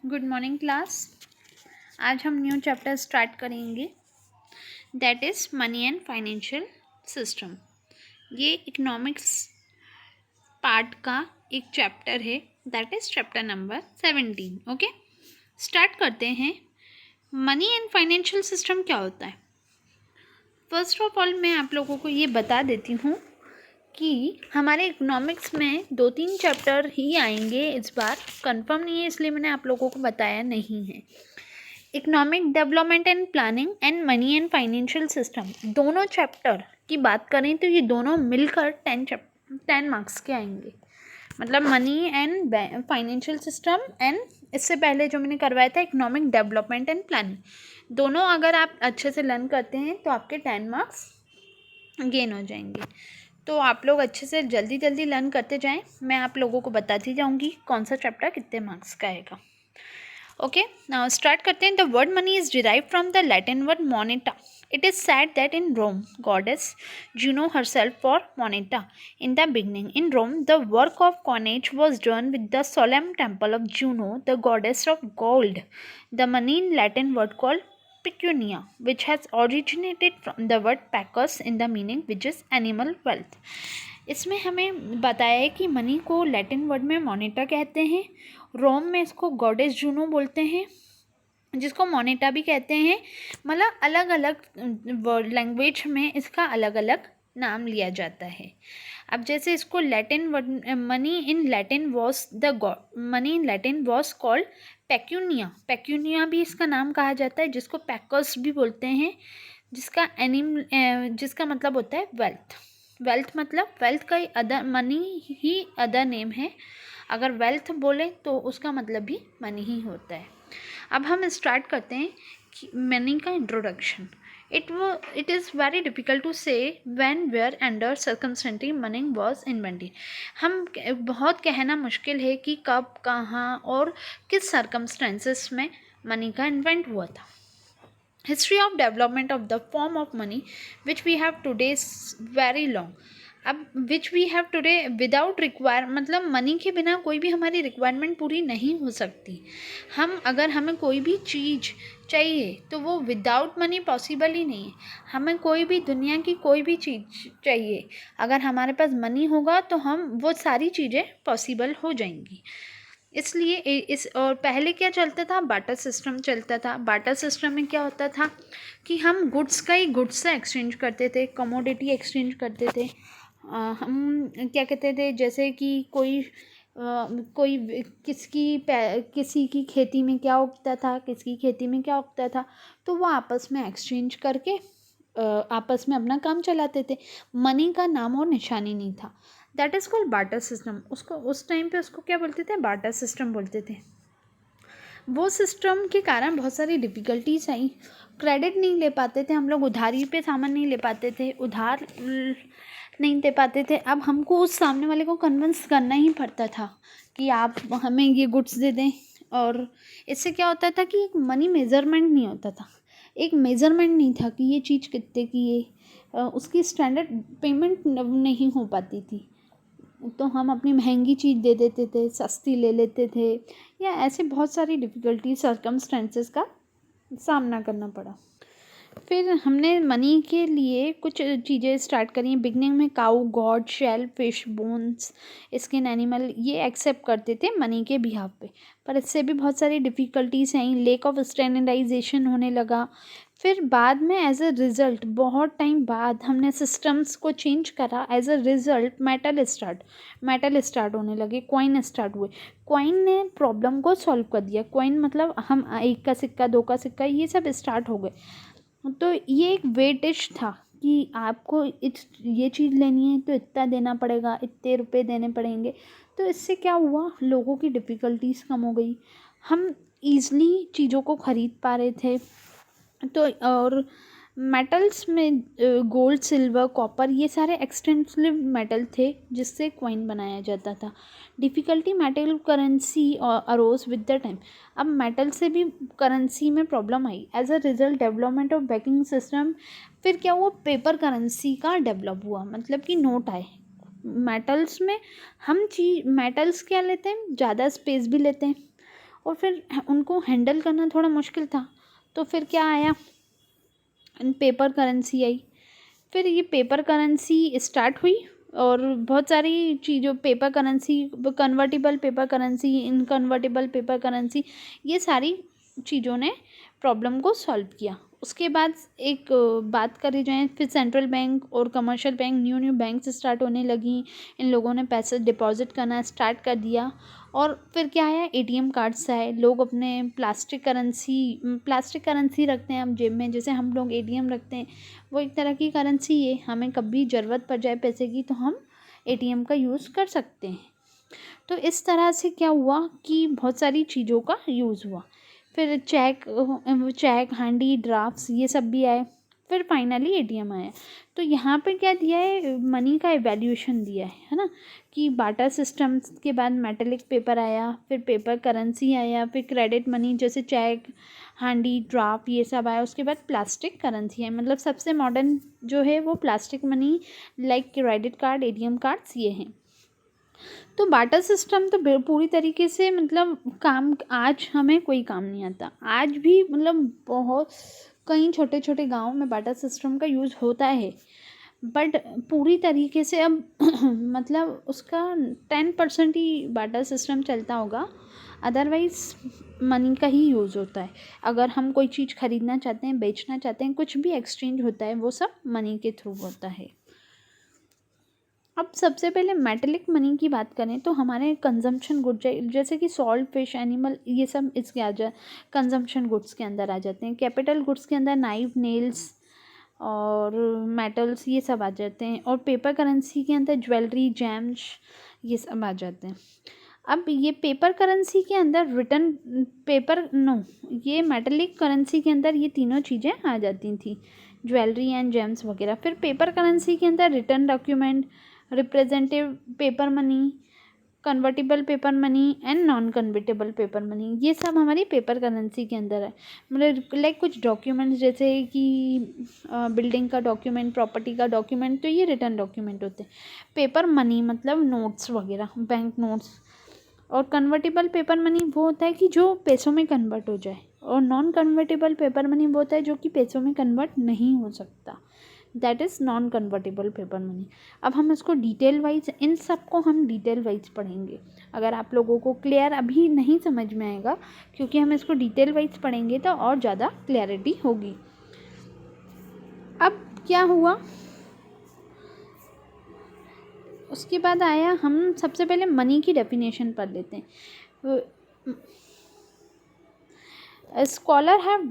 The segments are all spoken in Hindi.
Good morning class. आज हम न्यू चैप्टर स्टार्ट करेंगे, that is money and financial system. ये इकोनॉमिक्स पार्ट का एक चैप्टर है, that is chapter number 17। Okay, start करते हैं। मनी एंड फाइनेंशियल सिस्टम क्या होता है? फर्स्ट ऑफ ऑल मैं आप लोगों को ये बता देती हूँ कि हमारे इकोनॉमिक्स में 2-3 चैप्टर ही आएंगे इस बार, कंफर्म नहीं है इसलिए मैंने आप लोगों को बताया नहीं है। Economic development and planning and money and financial system, दोनों चैप्टर की बात करें तो ये दोनों मिलकर 10 मार्क्स के आएंगे। मतलब money and financial system and इससे पहले जो मैंने करवाया था इकोनॉमिक डेवलपमेंट एंड प्लानिंग, दोनों अगर आप अच्छे से लर्न करते हैं तो आपके 10 मार्क्स गेन हो जाएंगे। तो आप लोग अच्छे से जल्दी जल्दी लर्न करते जाएं, मैं आप लोगों को बताती जाऊंगी कौन सा चैप्टर कितने मार्क्स का आएगा। ओके, नाउ स्टार्ट करते हैं। The word money is derive from the Latin word Moneta. It is said that in Rome, goddess Juno herself for moneta. In the beginning, in Rome, the work of coinage was done with the solemn temple of Juno, the goddess of gold. The money in Latin word called pecunia, which has originated from the word pecus in the meaning which is animal wealth. इसमें हमें बताया है कि मनी को लैटिन वर्ड में मोनेटा कहते हैं, रोम में इसको गॉडेस जूनो बोलते हैं, जिसको मोनेटा भी कहते हैं। मतलब अलग अलग लैंग्वेज में इसका अलग अलग नाम लिया जाता है। अब जैसे इसको Latin word money in Latin was called pecunia. Pecunia भी इसका नाम कहा जाता है, जिसको पैकस भी बोलते हैं, जिसका मतलब होता है वेल्थ। वेल्थ मतलब वेल्थ का ही अदर, मनी ही अदर नेम है। अगर वेल्थ बोले तो उसका मतलब भी मनी ही होता है। अब हम स्टार्ट करते हैं कि मनी का introduction. It is very difficult to say when where under circumstances money was invented. हम बहुत कहना मुश्किल है कि कब, कहाँ और किस सर्कमस्टेंसेस में मनी का इन्वेंट हुआ था। History of development of the form of money which we have today is very long. अब which we have today without require, मतलब मनी के बिना कोई भी हमारी रिक्वायरमेंट पूरी नहीं हो सकती। अगर हमें कोई भी चीज़ चाहिए तो वो विदाउट मनी पॉसिबल ही नहीं है। हमें कोई भी दुनिया की कोई भी चीज़ चाहिए, अगर हमारे पास मनी होगा तो हम वो सारी चीज़ें पॉसिबल हो जाएंगी। इसलिए और पहले क्या चलता था, बाटर सिस्टम चलता था। बाटर सिस्टम में क्या होता था कि हम गुड्स का ही गुड्स से एक्सचेंज करते थे, कमोडिटी एक्सचेंज करते थे। हम क्या कहते थे, जैसे कि कोई किसी की खेती में क्या उगता था, किसकी खेती में क्या उगता था, तो वो आपस में एक्सचेंज करके आपस में अपना काम चलाते थे। मनी का नाम और निशानी नहीं था। That is called barter system. उसको उस टाइम पे उसको क्या बोलते थे, बार्टर सिस्टम बोलते थे। वो सिस्टम के कारण बहुत सारी डिफ़िकल्टीज आई। क्रेडिट नहीं ले पाते थे हम लोग, उधारी पे सामान नहीं ले पाते थे, उधार नहीं दे पाते थे। अब हमको उस सामने वाले को कन्विंस करना ही पड़ता था कि आप हमें ये गुड्स दे दें। और इससे क्या होता था कि एक मनी मेज़रमेंट नहीं होता था, एक मेज़रमेंट नहीं था कि ये चीज़ कितने की है, उसकी स्टैंडर्ड पेमेंट नहीं हो पाती थी। तो हम अपनी महंगी चीज़ दे देते थे, सस्ती ले लेते थे, या ऐसे बहुत सारी डिफ़िकल्टी सर्कमस्टेंसेस का सामना करना पड़ा। फिर हमने मनी के लिए कुछ चीज़ें स्टार्ट करी। बिगनिंग में cow, god, shell, fish, bones, skin animal ये एक्सेप्ट करते थे मनी के बिहाफ पे, पर इससे भी बहुत सारी डिफ़िकल्टीज आई। लेक ऑफ स्टैंडर्डाइजेशन होने लगा। फिर बाद में एज अ रिज़ल्ट, बहुत टाइम बाद हमने सिस्टम्स को चेंज करा। As a result metal start होने लगे, कॉइन स्टार्ट हुए। कॉइन ने प्रॉब्लम को सॉल्व कर दिया। कॉइन मतलब हम 1 का सिक्का, 2 का सिक्का, ये सब स्टार्ट हो गए। तो ये एक वेटेज था कि आपको ये चीज़ लेनी है तो इतना देना पड़ेगा, इतने रुपए देने पड़ेंगे। तो इससे क्या हुआ, लोगों की डिफ़िकल्टीज कम हो गई, हम ईज़िली चीज़ों को ख़रीद पा रहे थे। तो और मेटल्स में गोल्ड, सिल्वर, कॉपर ये सारे एक्सटेंसिव मेटल थे जिससे कॉइन बनाया जाता था। Difficulty metal currency arose with the time. अब मेटल से भी करेंसी में प्रॉब्लम आई। As a result development of banking system. फिर क्या हुआ, पेपर करेंसी का डेवलप हुआ, मतलब कि नोट आए। मेटल्स में मेटल्स क्या लेते हैं, ज़्यादा स्पेस भी लेते हैं और फिर उनको हैंडल करना थोड़ा मुश्किल था। तो फिर क्या आया, पेपर करेंसी आई। फिर ये पेपर करेंसी स्टार्ट हुई और बहुत सारी चीज़ों, paper currency, convertible paper currency, inconvertible paper currency, ये सारी चीज़ों ने प्रॉब्लम को सॉल्व किया। उसके बाद एक बात करी जाए, फिर सेंट्रल बैंक और commercial bank, new banks start होने लगी। इन लोगों ने पैसे डिपॉजिट करना स्टार्ट कर दिया। और फिर क्या आया, एटीएम कार्ड्स आए। लोग अपने प्लास्टिक करेंसी रखते हैं हम जेब में, जैसे हम लोग एटीएम रखते हैं, वो एक तरह की करेंसी है। हमें कभी ज़रूरत पड़ जाए पैसे की तो हम एटीएम का यूज़ कर सकते हैं। तो इस तरह से क्या हुआ कि बहुत सारी चीज़ों का यूज़ हुआ। फिर चेक, हांडी, ड्राफ्ट्स, ये सब भी आए। फिर फाइनली एटीएम आया। तो यहाँ पे क्या दिया है, मनी का एवैल्यूएशन दिया है ना, कि बार्टर सिस्टम के बाद मेटेलिक पेपर आया, फिर पेपर करेंसी आया, फिर क्रेडिट मनी जैसे चेक, हांडी, ड्राफ्ट, ये सब आया। उसके बाद प्लास्टिक करेंसी है, मतलब सबसे मॉडर्न जो है वो plastic money, like credit card, ATM cards, ये हैं। तो बार्टर सिस्टम तो पूरी तरीके से मतलब काम, आज हमें कोई काम नहीं आता। आज भी मतलब बहुत कई छोटे छोटे गाँव में बार्टर सिस्टम का यूज़ होता है, बट पूरी तरीके से अब मतलब उसका 10% ही बार्टर सिस्टम चलता होगा, अदरवाइज़ मनी का ही यूज़ होता है। अगर हम कोई चीज़ खरीदना चाहते हैं, बेचना चाहते हैं, कुछ भी एक्सचेंज होता है, वो सब मनी के थ्रू होता है। अब सबसे पहले मेटेलिक मनी की बात करें तो हमारे कंजम्पशन गुड, जैसे कि सॉल्ट, फिश, एनिमल, ये सब इसके कंजम्पशन गुड्स के अंदर आ जाते हैं। कैपिटल गुड्स के अंदर नाइफ, नेल्स और मेटल्स, ये सब आ जाते हैं। और पेपर करेंसी के अंदर ज्वेलरी, जेम्स, ये सब आ जाते हैं। अब ये पेपर करेंसी के अंदर रिटर्न पेपर नो ये मेटेलिक करेंसी के अंदर ये तीनों चीज़ें आ जाती थी, ज्वेलरी एंड जेम्स वगैरह। फिर पेपर करेंसी के अंदर return document, representative paper money, convertible paper money and non convertible paper money, ये सब हमारी पेपर करेंसी के अंदर है। मतलब लाइक कुछ डॉक्यूमेंट्स जैसे कि बिल्डिंग का डॉक्यूमेंट, प्रॉपर्टी का डॉक्यूमेंट, तो ये रिटर्न डॉक्यूमेंट होते हैं। पेपर मनी मतलब नोट्स वगैरह, बैंक नोट्स। और कन्वर्टेबल पेपर मनी वो होता है कि जो पैसों में कन्वर्ट हो जाए, और नॉन कन्वर्टेबल पेपर मनी वो होता है जो कि पैसों में कन्वर्ट नहीं हो सकता, that is non convertible paper money. अब हम इसको डिटेल वाइज, इन सब को हम डिटेल वाइज पढ़ेंगे। अगर आप लोगों को क्लियर अभी नहीं समझ में आएगा, क्योंकि हम इसको डिटेल वाइज पढ़ेंगे तो और ज़्यादा क्लैरिटी होगी। अब क्या हुआ, उसके बाद आया, हम सबसे पहले मनी की डेफिनेशन पढ़ लेते हैं। Scholar have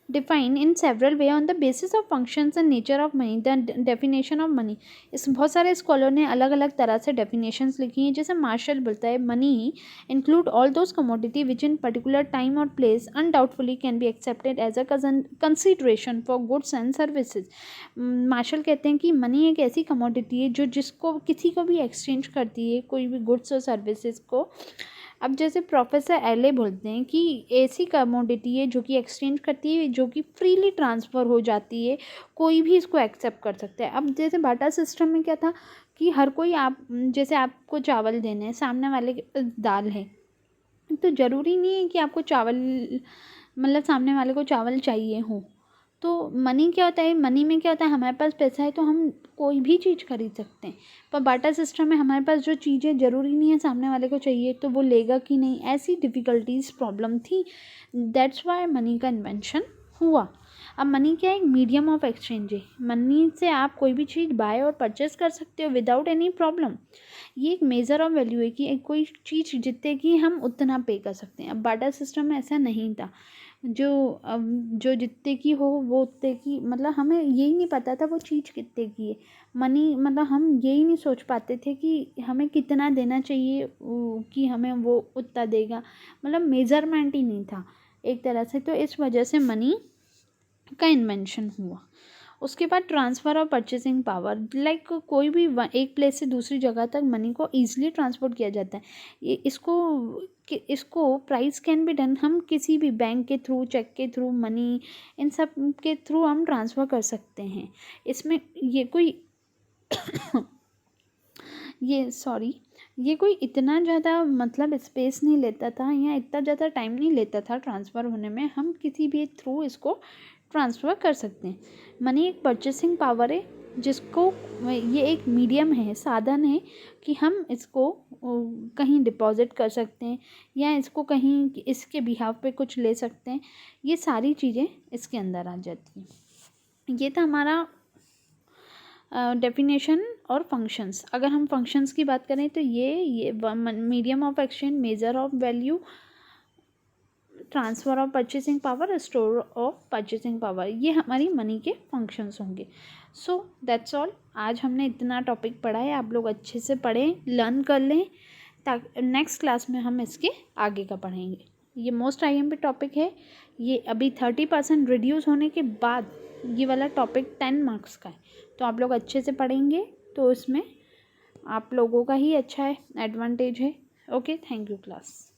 defined in several way on the basis of functions and nature of money, the definition of money। इस बहुत सारे स्कॉलर ने अलग अलग तरह से डेफिनेशंस लिखी हैं। जैसे मार्शल बोलता है, money include all those commodity which in particular time और place undoubtfully can be accepted as a consideration for goods and services. Marshall कहते हैं कि मनी एक ऐसी कमोडिटी है जो जिसको किसी को भी एक्सचेंज करती है, कोई भी गुड्स और सर्विसेज को। अब जैसे प्रोफेसर एले बोलते हैं कि ऐसी कमोडिटी है जो कि एक्सचेंज करती है, जो कि फ्रीली ट्रांसफ़र हो जाती है, कोई भी इसको एक्सेप्ट कर सकता है। अब जैसे बाटा सिस्टम में क्या था कि हर कोई, आप जैसे आपको चावल देने हैं, सामने वाले के दाल है, तो ज़रूरी नहीं है कि आपको चावल, मतलब सामने वाले को चावल चाहिए हो। तो मनी क्या होता है, मनी में क्या होता है, हमारे पास पैसा है तो हम कोई भी चीज़ खरीद सकते हैं। पर बाटा सिस्टम में हमारे पास जो चीज़ें ज़रूरी नहीं है सामने वाले को चाहिए, तो वो लेगा कि नहीं, ऐसी डिफ़िकल्टीज प्रॉब्लम थी। दैट्स वाई मनी का इन्वेंशन हुआ। अब मनी क्या है, एक मीडियम ऑफ एक्सचेंज है। मनी से आप कोई भी चीज़ बाय और परचेस कर सकते हो विदाउट एनी प्रॉब्लम। ये एक मेज़र ऑफ वैल्यू है कि कोई चीज़ जितने की हम उतना पे कर सकते हैं। अब बाटा सिस्टम में ऐसा नहीं था, जो जितने की हो वो उतने की, मतलब हमें यही नहीं पता था वो चीज़ कितने की है। मनी मतलब हम यही नहीं सोच पाते थे कि हमें कितना देना चाहिए कि हमें वो उतना देगा, मतलब मेज़रमेंट ही नहीं था एक तरह से। तो इस वजह से मनी का इन्वेंशन हुआ। उसके बाद ट्रांसफ़र और परचेसिंग पावर, लाइक कोई भी एक प्लेस से दूसरी जगह तक मनी को ईजिली ट्रांसपोर्ट किया जाता है। इसको प्राइस कैन बी डन, हम किसी भी बैंक के थ्रू, चेक के थ्रू, मनी, इन सब के थ्रू हम ट्रांसफ़र कर सकते हैं। इसमें ये कोई ये कोई इतना ज़्यादा मतलब स्पेस नहीं लेता था या इतना ज़्यादा टाइम नहीं लेता था ट्रांसफ़र होने में। हम किसी भी थ्रू इसको ट्रांसफ़र कर सकते हैं। मनी एक परचेसिंग पावर है जिसको ये एक मीडियम है, साधन है कि हम इसको कहीं डिपॉज़िट कर सकते हैं या इसको कहीं इसके बिहाफ़ पे कुछ ले सकते हैं। ये सारी चीज़ें इसके अंदर आ जाती हैं। ये था हमारा डेफिनेशन और फंक्शंस। अगर हम फंक्शंस की बात करें तो ये medium of exchange, measure of value, transfer of purchasing power, store of purchasing power, ये हमारी मनी के फंक्शंस होंगे। So that's all. आज हमने इतना टॉपिक पढ़ा है, आप लोग अच्छे से पढ़ें, लर्न कर लें, ताकि नेक्स्ट क्लास में हम इसके आगे का पढ़ेंगे। ये मोस्ट IMP टॉपिक है। ये अभी 30% रिड्यूस होने के बाद ये वाला टॉपिक 10 मार्क्स का है, तो आप लोग अच्छे से पढ़ेंगे तो इसमें आप लोगों का ही अच्छा है, एडवांटेज है। Okay, thank you class.